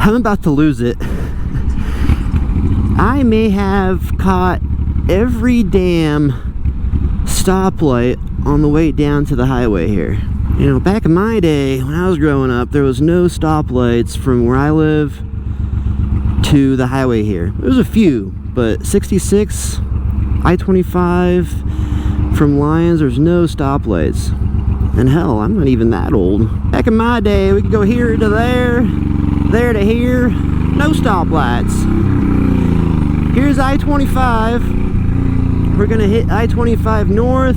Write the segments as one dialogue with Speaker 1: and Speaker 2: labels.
Speaker 1: I'm about to lose it. I may have caught every damn stoplight on the way down to the highway here. You know, back in my day, when I was growing up, there was no stoplights from where I live to the highway here. There was a few, but 66, I-25, from Lyons, there's no stoplights. And hell, I'm not even that old. Back in my day, we could go here to there, there to here, no stoplights. Here's I-25. We're gonna hit I-25 north.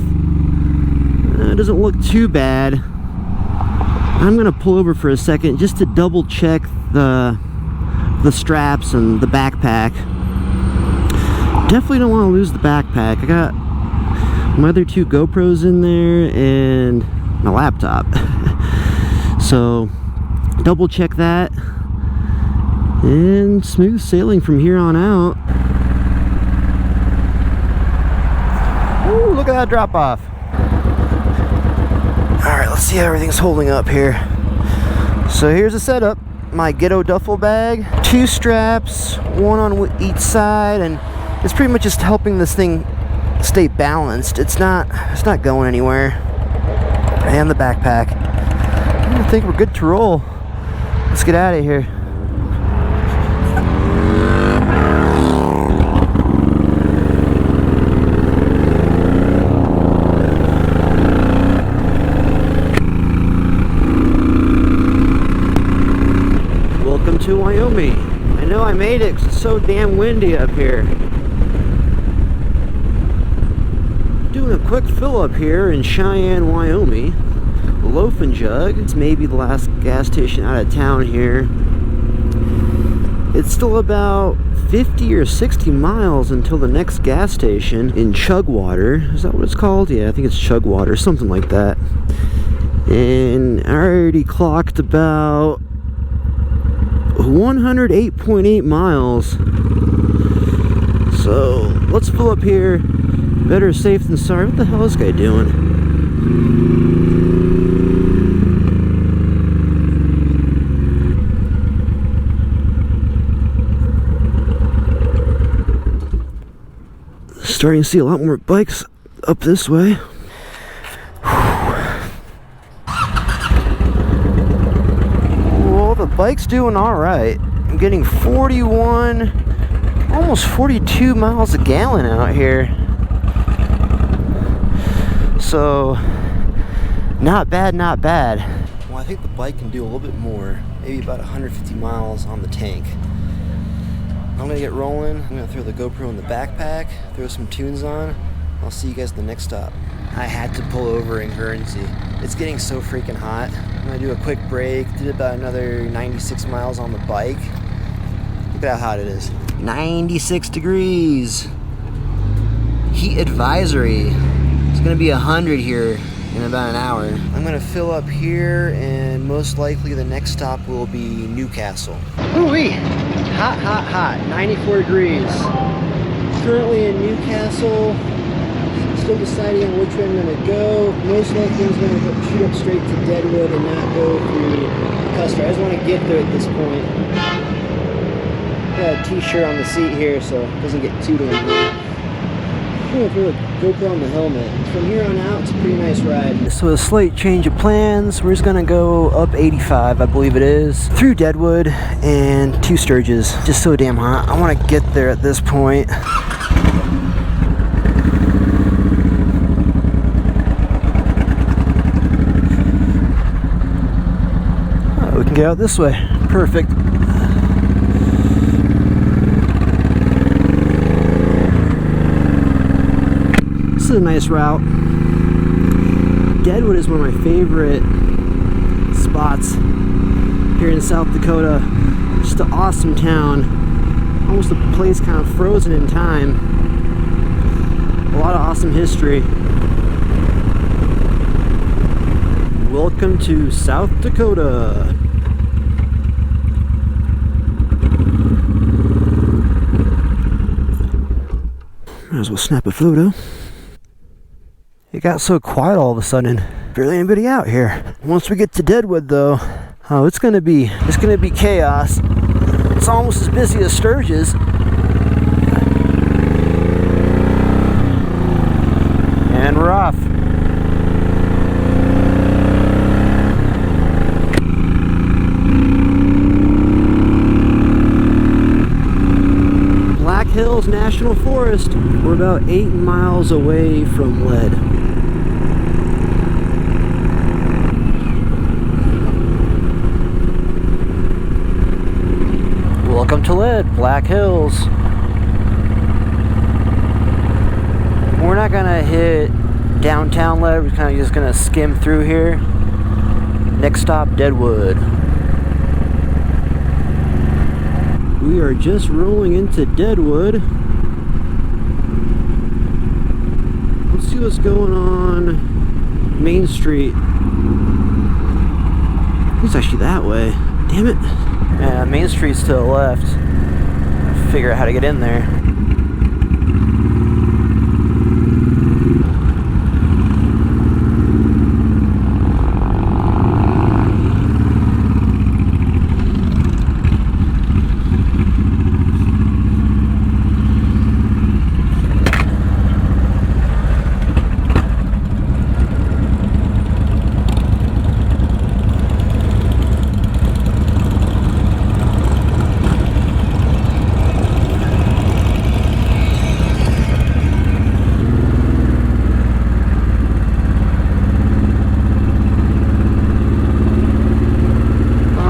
Speaker 1: It doesn't look too bad. I'm gonna pull over for a second just to double check the straps and the backpack. Definitely don't want to lose the backpack. I got my other 2 GoPros in there and my laptop. So double check that and smooth sailing from here on out. Ooh, look at that drop off. Alright, let's see how everything's holding up here. So here's the setup. My ghetto duffel bag, 2 straps, 1 on each side, and it's pretty much just helping this thing stay balanced. It's not going anywhere. And the backpack. I think we're good to roll. Let's get out of here. Welcome to Wyoming. I know I made it because it's so damn windy up here. Doing a quick fill up here in Cheyenne, Wyoming. Loaf and Jug. It's maybe the last gas station out of town here. It's still about 50 or 60 miles until the next gas station in Chugwater. Is that what it's called? Yeah, I think it's Chugwater, something like that. And I already clocked about 108.8 miles. So let's fill up here. Better safe than sorry. What the hell is this guy doing? Starting to see a lot more bikes up this way. Well, the bike's doing alright. I'm getting 41, almost 42 miles a gallon out here. So, not bad, not bad. Well, I think the bike can do a little bit more. Maybe about 150 miles on the tank. I'm gonna get rolling. I'm gonna throw the GoPro in the backpack, throw some tunes on. I'll see you guys at the next stop. I had to pull over in Guernsey. It's getting so freaking hot. I'm gonna do a quick break. Did about another 96 miles on the bike. Look at how hot it is. 96 degrees. Heat advisory. It's gonna be 100 here in about an hour. I'm gonna fill up here, and most likely the next stop will be Newcastle. Ooh-wee! Hot, hot, hot. 94 degrees. Currently in Newcastle. Still deciding on which way I'm gonna go. Most likely I'm gonna shoot up straight to Deadwood and not go through Custer. I just want to get there at this point. Got a t-shirt on the seat here so it doesn't get too damn hot. I'm gonna put a GoPro on the helmet. From here on out, it's a pretty nice ride. So a slight change of plans. We're just gonna go up 85, I believe it is, through Deadwood and to Sturgis. Just so damn hot. I want to get there at this point. Oh, we can get out this way. Perfect. This is a nice route. Deadwood is one of my favorite spots here in South Dakota. Just an awesome town. Almost a place kind of frozen in time. A lot of awesome history. Welcome to South Dakota. Might as well snap a photo. It got so quiet all of a sudden. Barely anybody out here. Once we get to Deadwood though, oh, it's gonna be chaos. almost as busy as Sturgis. And we're off. Black Hills National Forest. We're about 8 miles away from Lead. Welcome to Lead, Black Hills. We're not gonna hit downtown Lead, we're kind of just gonna skim through here. Next stop, Deadwood. We are just rolling into Deadwood. Let's see what's going on Main Street. It's actually that way. Damn it. Yeah, Main Street's to the left. Figure out how to get in there.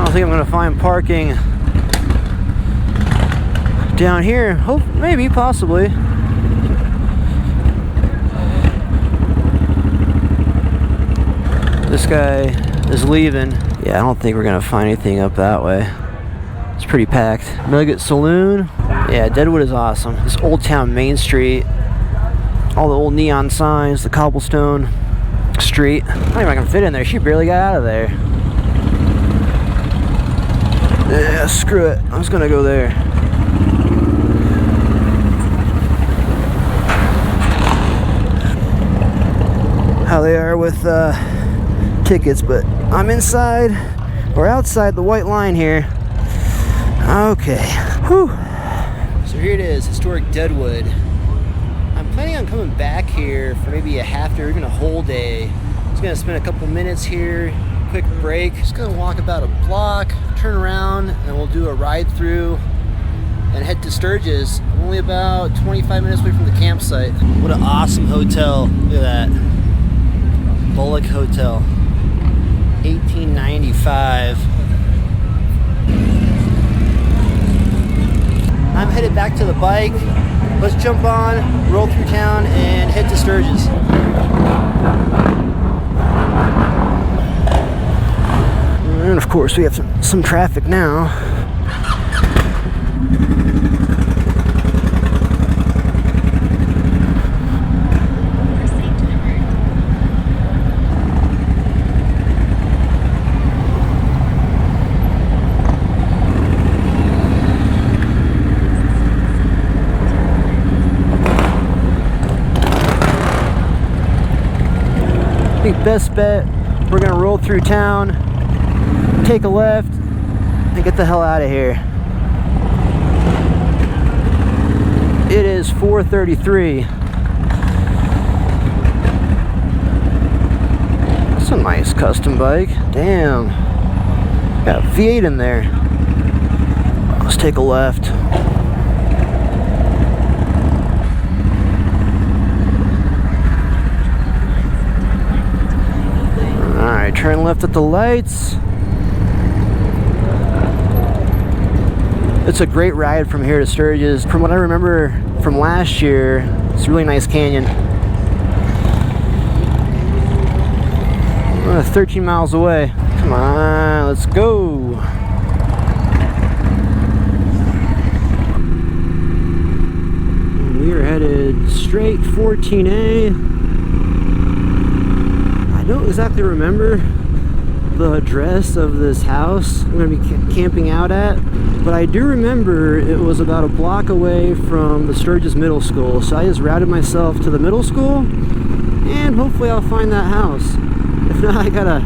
Speaker 1: I think I'm gonna find parking down here. Hope, maybe, possibly. This guy is leaving. Yeah, I don't think we're gonna find anything up that way. It's pretty packed. Nugget Saloon. Yeah, Deadwood is awesome. This Old Town Main Street. All the old neon signs, the cobblestone street. I don't think I can fit in there. She barely got out of there. Yeah, screw it. I'm just gonna go there. How they are with tickets, but I'm inside or outside the white line here. Okay. Whew. So here it is, historic Deadwood. I'm planning on coming back here for maybe a half day or even a whole day. Just gonna spend a couple minutes here. Quick break. Just gonna walk about a block, turn around, and we'll do a ride through and head to Sturgis. I'm only about 25 minutes away from the campsite. What an awesome hotel. Look at that. Bullock Hotel. 1895. I'm headed back to the bike. Let's jump on, roll through town, and head to Sturgis. And of course we have some traffic now. I think best bet, we're gonna roll through town, take a left, and get the hell out of here. It is 4:33. That's a nice custom bike. Damn. Got a V8 in there. Let's take a left. Alright, turn left at the lights. It's a great ride from here to Sturgis. From what I remember from last year, it's a really nice canyon. 13 miles away. Come on, let's go. We are headed straight 14A. I don't exactly remember the address of this house I'm going to be camping out at, but I do remember it was about a block away from the Sturgis Middle School, so I just routed myself to the middle school, and hopefully I'll find that house. If not, I gotta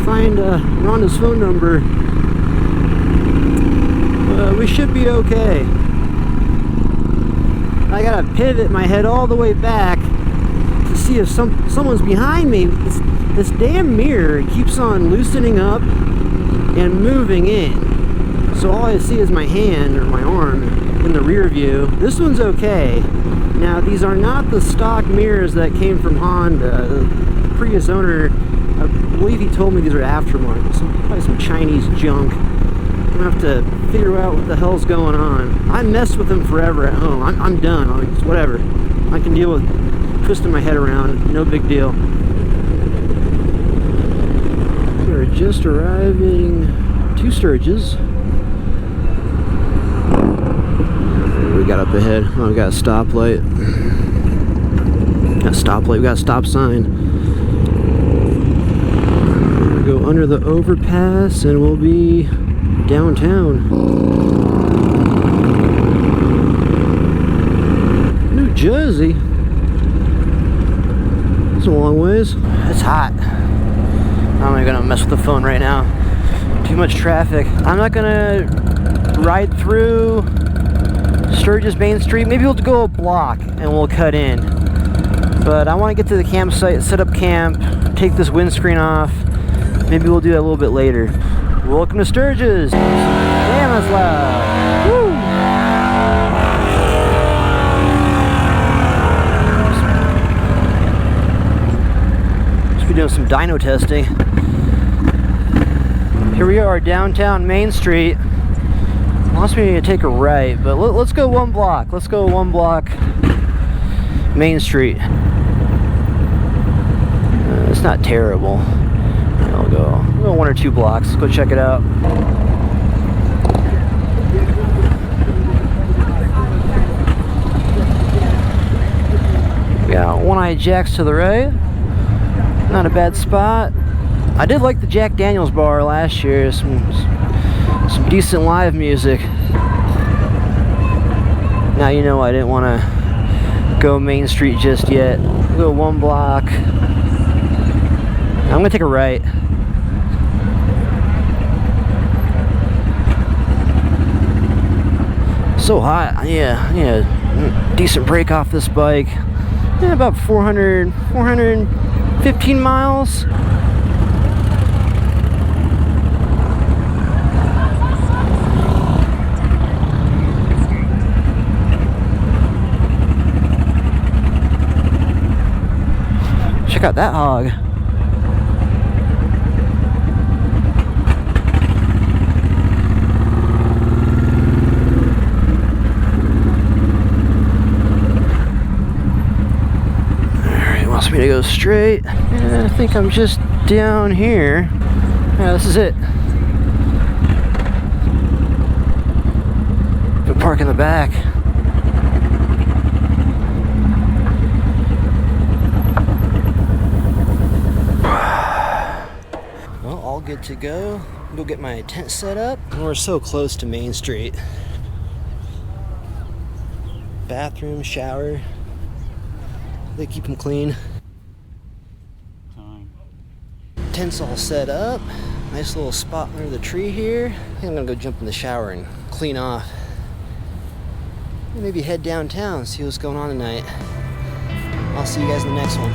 Speaker 1: find Rhonda's phone number. We we should be okay. I gotta pivot my head all the way back to see if someone's behind me. This damn mirror keeps on loosening up and moving in. So all I see is my hand or my arm in the rear view. This one's okay. Now these are not the stock mirrors that came from Honda. The previous owner, I believe he told me these are aftermarket. Probably some Chinese junk. I'm gonna have to figure out what the hell's going on. I messed with them forever at home. I'm done. It's whatever. I can deal with twisting my head around. No big deal. We're just arriving to Sturgis. What do we got up ahead? Oh, we got a stoplight. Got a stoplight. We got a stop sign. We'll go under the overpass and we'll be downtown. New Jersey. It's a long ways. It's hot. I'm not gonna mess with the phone right now. Too much traffic. I'm not gonna ride through Sturgis Main Street. Maybe we'll go a block and we'll cut in. But I want to get to the campsite, set up camp, take this windscreen off. Maybe we'll do that a little bit later. Welcome to Sturgis. Damn, that's loud. Woo! Must be doing some dyno testing. Here we are, downtown Main Street. Wants me to take a right, but let's go one block. Let's go one block Main Street. It's not terrible. I'll go one or two blocks. Let's go check it out. We got One-Eye Jack's to the right. Not a bad spot. I did like the Jack Daniels bar last year. Some decent live music. Now you know I didn't want to go Main Street just yet. We'll go one block. I'm gonna take a right. So hot. Yeah, decent break off this bike. Yeah, about 415 miles. Check out that hog. Alright, wants me to go straight. And I think I'm just down here. Yeah, this is it. Go park in the back. Good to go. Go get my tent set up. We're so close to Main Street. Bathroom, shower. They keep them clean. Tent's all set up. Nice little spot under the tree here. I think I'm gonna go jump in the shower and clean off. And maybe head downtown, see what's going on tonight. I'll see you guys in the next one.